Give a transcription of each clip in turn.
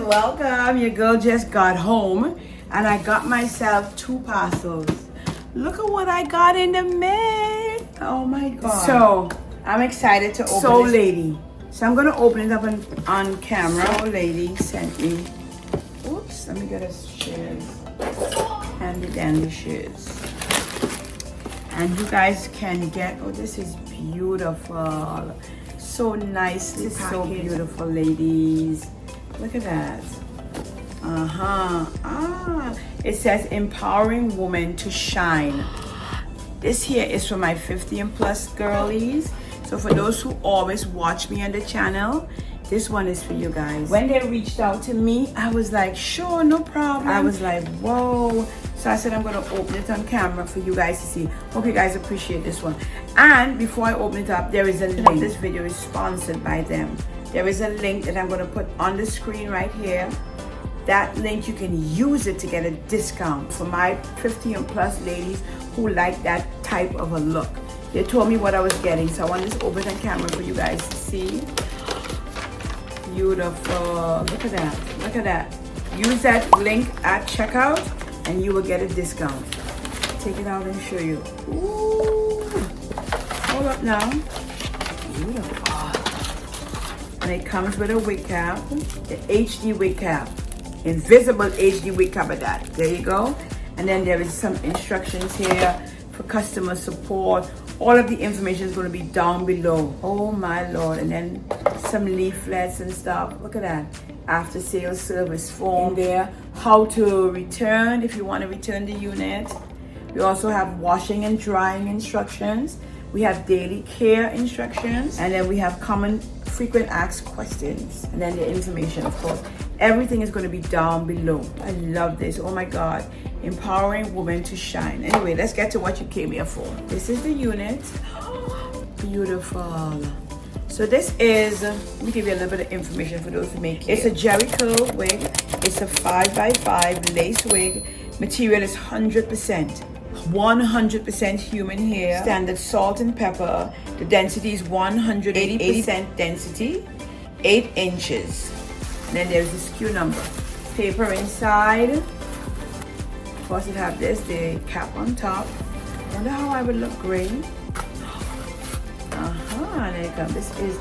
welcome. Your girl just got home and I got myself 2 parcels. Look at what I got in the mail. Oh my god. So I'm excited to open So Lady. So I'm gonna open it up on camera. So Lady sent me. Oops, let me get a shears. Handy dandy shears. And you guys can get, oh, this is beautiful. So nicely packaged. So beautiful, ladies. Look at that. It says empowering women to shine. This here is for my 50 and plus girlies. So for those who always watch me on the channel, this one is for you guys. When they reached out to me, I was like, sure, no problem. I was like, whoa. So I said, I'm gonna open it on camera for you guys to see. Hope you guys appreciate this one. And before I open it up, there is a link. This video is sponsored by them. There is a link that I'm gonna put on the screen right here. That link, you can use it to get a discount for my 50 and plus ladies who like that type of a look. They told me what I was getting, so I want to open on camera for you guys to see. Beautiful. Look at that. Look at that. Use that link at checkout and you will get a discount. Take it out and show you. Ooh. Hold up now. Beautiful. And it comes with a wig cap, the HD wig cap. Invisible HD wig cap of that. There you go. And then there is some instructions here for customer support. All of the information is going to be down below. Oh my lord. And then some leaflets and stuff. Look at that. After sales service form there. How to return if you want to return the unit. We also have washing and drying instructions. We have daily care instructions. And then we have common frequent asked questions. And then the information, of course. Everything is going to be down below. I love this. Oh my god. Empowering women to shine. Anyway, let's get to what you came here for. This is the unit. Beautiful. So this is, let me give you a little bit of information for those who make it. It's a Jerry curl wig. It's a 5x5 lace wig. Material is 100% human hair. Standard salt and pepper. The density is 180% density. 8 inches. And then there's the SKU number. Paper inside. Of course, it have this, the cap on top. Wonder how I would look green. There you go. This is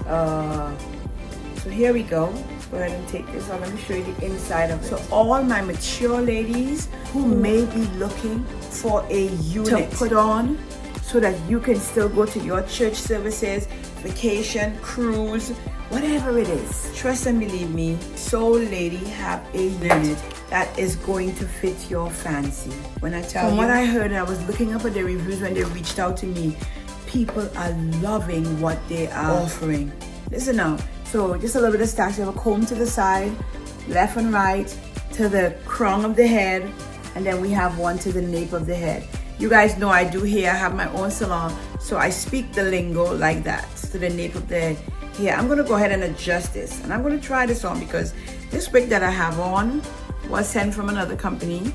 so here we go. Go ahead and take this off. Let me show you the inside of it. So all my mature ladies who may be looking for a unit to put on so that you can still go to your church services, vacation, cruise, whatever it is. Trust and believe me, So Lady have a unit that is going to fit your fancy. When I tell you, from what I heard, I was looking up at the reviews when they reached out to me. People are loving what they are offering. Listen now. So just a little bit of stacks. You have a comb to the side, left and right, to the crown of the head, and then we have one to the nape of the head. You guys know I do hair. I have my own salon, so I speak the lingo like that, to the nape of the head. Here, I'm gonna go ahead and adjust this, and I'm gonna try this on because this wig that I have on was sent from another company,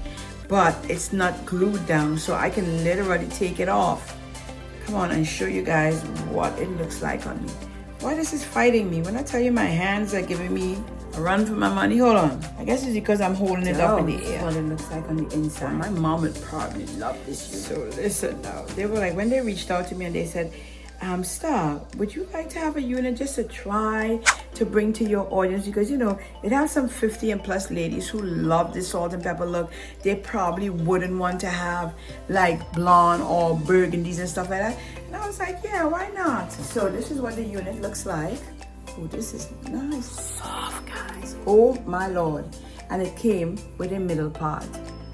but it's not glued down, so I can literally take it off. Come on and show you guys what it looks like on me. Why this is fighting me? When I tell you my hands are giving me a run for my money, hold on. I guess it's because I'm holding it up in the air. What it looks like on the inside. Well, my mom would probably love this unit. So listen now. They were like, when they reached out to me and they said, Star, would you like to have a unit just to try to bring to your audience? Because, you know, it has some 50 and plus ladies who love this salt and pepper look. They probably wouldn't want to have like blonde or burgundies and stuff like that. And I was like, yeah, why not? So this is what the unit looks like. Oh, this is nice. Soft, guys. Oh, my Lord. And it came with a middle part.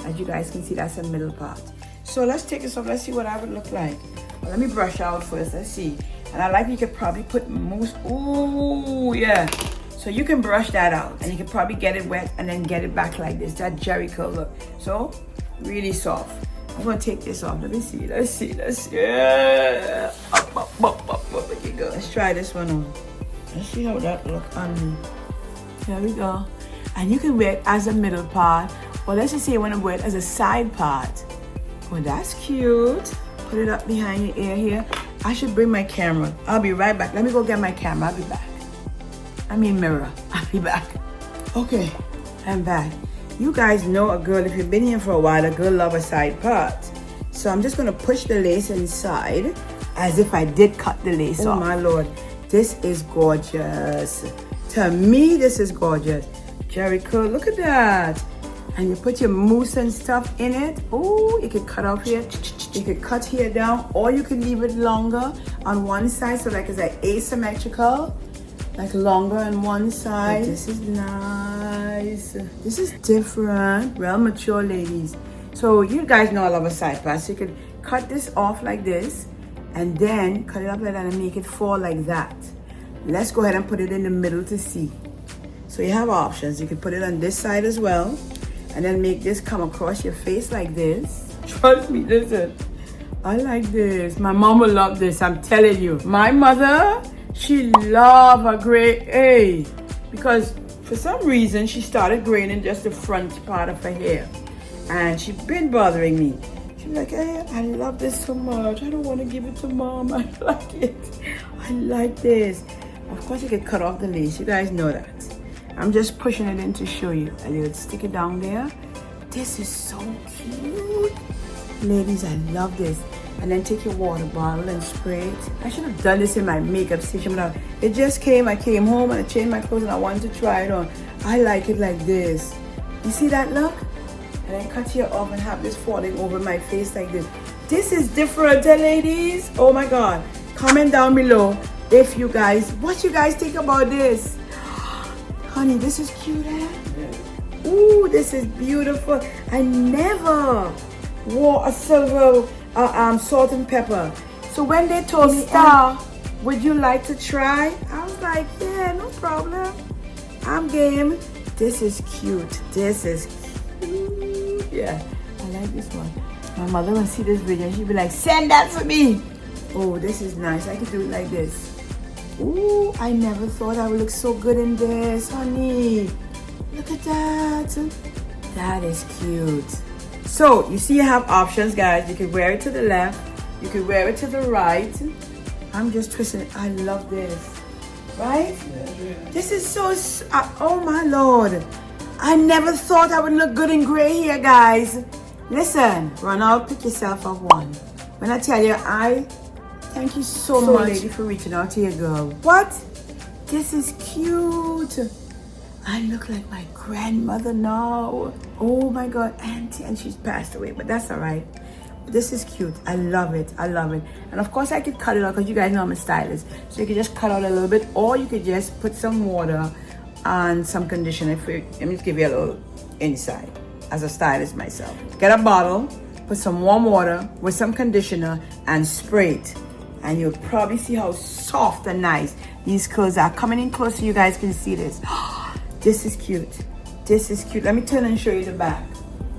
As you guys can see, that's a middle part. So let's take this off. Let's see what I would look like. Well, let me brush out first. Let's see. And I like you could probably put mousse. Ooh, yeah. So you can brush that out. And you can probably get it wet and then get it back like this. That Jerry curl look. So, really soft. I'm going to take this off. Let me see. Let's see. Let's see. Yeah. Up, up, up, up, up. There you go. Let's try this one on. Let's see how that look on me. There we go. And you can wear it as a middle part. Or let's just say you want to wear it as a side part. Oh, that's cute. Put it up behind your ear here. I should bring my camera. I'll be right back. Let me go get my camera. I'll be back. I mean mirror. I'll be back. Okay. I'm back. You guys know a girl, if you've been here for a while, a girl love a side part. So I'm just gonna push the lace inside as if I did cut the lace off. Oh my Lord, this is gorgeous. To me, this is gorgeous. Jerry curl, look at that. And you put your mousse and stuff in it. Oh, you could cut off here. You could cut here down, or you could leave it longer on one side, so like it's like asymmetrical, like longer on one side. But this is nice. This is different. Well, mature ladies. So you guys know I love a side part. So you could cut this off like this, and then cut it up like that and make it fall like that. Let's go ahead and put it in the middle to see. So you have options. You can put it on this side as well, and then make this come across your face like this. Trust me, listen, I like this. My mom will love this, I'm telling you. My mother, she loved her gray A, because for some reason she started graying in just the front part of her hair, and she's been bothering me. She's like, hey, I love this so much. I don't want to give it to mom. I like it. I like this. Of course, you can cut off the lace. You guys know that. I'm just pushing it in to show you. And you would stick it down there. This is so cute. Ladies, I love this. And then take your water bottle and spray it. I should have done this in my makeup station, but it just came. I came home and I changed my clothes and I wanted to try it on. I like it like this. You see that look? And then cut here off and have this falling over my face like this. This is different, ladies. Oh my God. Comment down below if you guys, what you guys think about this. Honey, this is cute, eh? Yeah. Ooh, this is beautiful. I never wore a silver salt and pepper. So when they told me, Star, would you like to try? I was like, yeah, no problem. I'm game. This is cute. This is cute. Yeah, I like this one. My mother will see this video and she'll be like, send that to me. Oh, this is nice. I could do it like this. Ooh, I never thought I would look so good in this, honey. Look at that. That is cute. So, you see you have options, guys. You could wear it to the left. You could wear it to the right. I'm just twisting it. I love this. Right? Yeah. This is so, oh my Lord. I never thought I would look good in gray here, guys. Listen, run out, pick yourself up one. When I tell you, I thank you so much, lady, for reaching out to your girl. What? This is cute. I look like my grandmother now. Oh my God, auntie, and she's passed away, but that's all right. This is cute. I love it. I love it. And of course, I could cut it out because you guys know I'm a stylist. So you could just cut out a little bit, or you could just put some water and some conditioner. Let me just give you a little insight as a stylist myself. Get a bottle, put some warm water with some conditioner and spray it. And you'll probably see how soft and nice these curls are. Coming in close so you guys can see this. This is cute. This is cute. Let me turn and show you the back.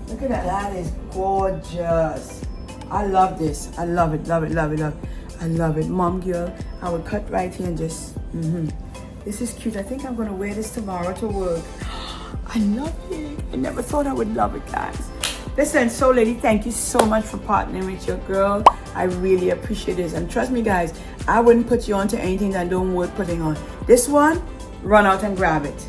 Look at that. That is gorgeous. I love this. I love it, love it, love it, love it. I love it. Mom girl, I would cut right here and just, This is cute. I think I'm gonna wear this tomorrow to work. I love it. I never thought I would love it, guys. Listen, so lady, thank you so much for partnering with your girl. I really appreciate this. And trust me, guys, I wouldn't put you onto anything that don't worth putting on. This one, run out and grab it.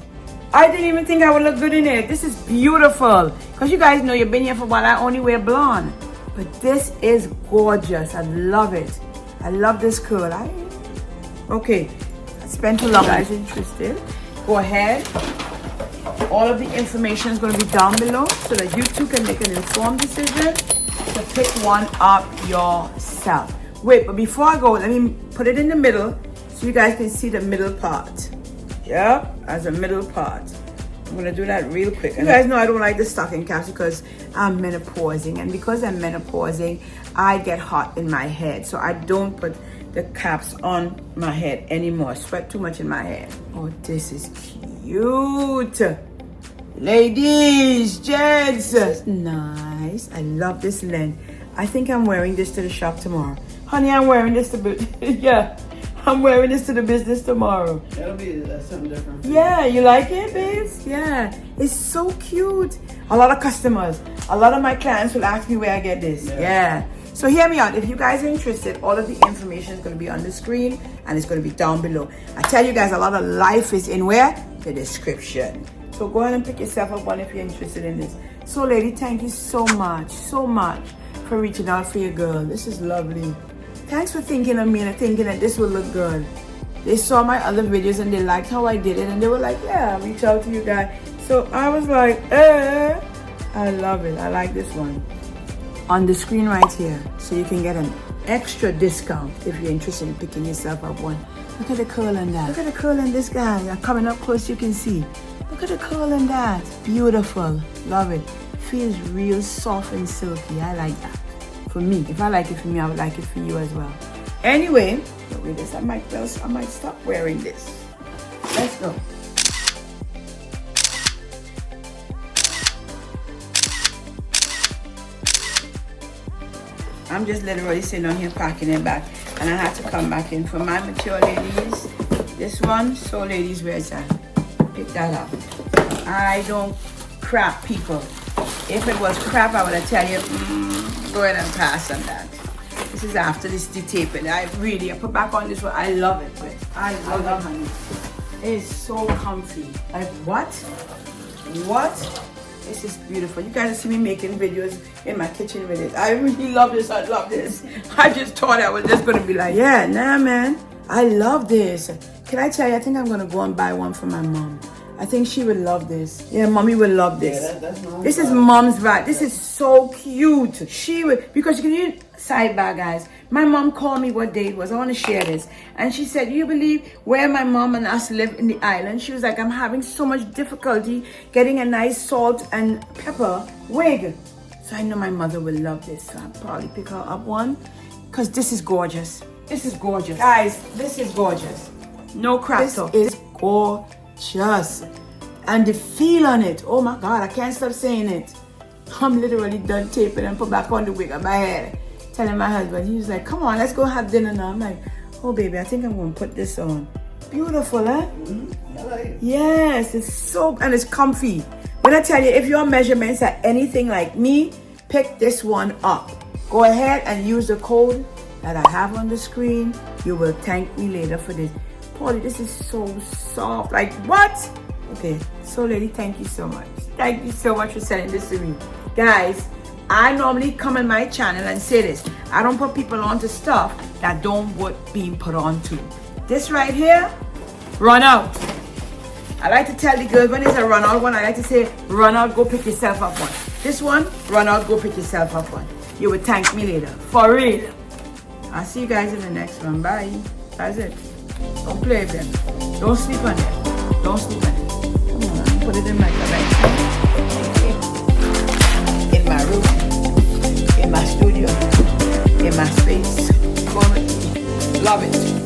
I didn't even think I would look good in it. This is beautiful. Because you guys know you've been here for a while. I only wear blonde. But this is gorgeous. I love it. I love this curl. Okay. I spent too long. Guys interested? Go ahead. All of the information is going to be down below so that you too can make an informed decision to pick one up yourself. Wait, but before I go, let me put it in the middle so you guys can see the middle part. Yep, as a middle part. I'm gonna do that real quick. You guys know I don't like the stocking caps because I'm menopausing, and because I'm menopausing, I get hot in my head, so I don't put the caps on my head anymore. I sweat too much in my head. Oh, this is cute. Ladies, gents, nice. I love this length. I think I'm wearing this to the shop tomorrow. Honey, I'm wearing this to yeah. I'm wearing this to the business tomorrow. That'll be something different. Yeah, you like it, babes? Yeah, it's so cute. A lot of customers, a lot of my clients will ask me where I get this. Yeah. So hear me out. If you guys are interested, all of the information is going to be on the screen and it's going to be down below. I tell you guys, a lot of life is in where? The description. So go ahead and pick yourself up one if you're interested in this. So lady, thank you so much for reaching out for your girl. This is lovely. Thanks for thinking of me and thinking that this will look good. They saw my other videos and they liked how I did it and they were like, yeah, reach out to you guys. So I was like, I love it. I like this one. On the screen right here, so you can get an extra discount if you're interested in picking yourself up one. Look at the curl in that. Look at the curl in this guy. I'm coming up close, you can see. Look at the curl in that. Beautiful. Love it. Feels real soft and silky. I like that. For me, if I like it for me, I would like it for you as well. Anyway, with this, I might stop wearing this. Let's go. I'm just literally sitting on here packing it back, and I had to come back in for my mature ladies. This one, so ladies, where's that? Pick that up. I don't crap, people. If it was crap, I would have tell you, go ahead and pass on that. This is after this detaping. I put back on this one. I love it. I love it, honey. It is so comfy. Like, what? This is beautiful. You guys see me making videos in my kitchen with it. I really love this. I love this. I just thought I was just going to be like, yeah, nah, man. I love this. Can I tell you, I think I'm going to go and buy one for my mom. I think she would love this. Yeah, mommy would love this. Yeah, that's this is mom's vibe. This is so cute. She would, because you can use sidebar, guys. My mom called me what day it was. I want to share this. And she said, you believe where my mom and us live in the island? She was like, I'm having so much difficulty getting a nice salt and pepper wig. So I know my mother will love this. So I'll probably pick her up one. Because this is gorgeous. This is gorgeous. Guys, this is gorgeous. No crap talk. This is gorgeous. And the feel on it. Oh my God, I can't stop saying it. I'm literally done taping and put back on the wig on my head. Telling my husband, he was like, come on, let's go have dinner now. I'm like, oh baby, I think I'm gonna put this on. Beautiful, huh? Mm-hmm. I like it. Yes, it's so, and it's comfy. When I tell you, if your measurements are anything like me, pick this one up. Go ahead and use the code that I have on the screen. You will thank me later for this. Paulie, this is so soft. Like, what? Okay, so lady, thank you so much. Thank you so much for sending this to me. Guys, I normally come on my channel and say this. I don't put people onto stuff that don't worth being put onto. This right here, run out. I like to tell the girls when it's a run out one, I like to say, run out, go pick yourself up one. This one, run out, go pick yourself up one. You will thank me later. For real. I'll see you guys in the next one. Bye. That's it. Don't play with them. Don't sleep on it. Don't sleep on it. Come on, put it in my collection. In my room. In my studio, in my space. Love it.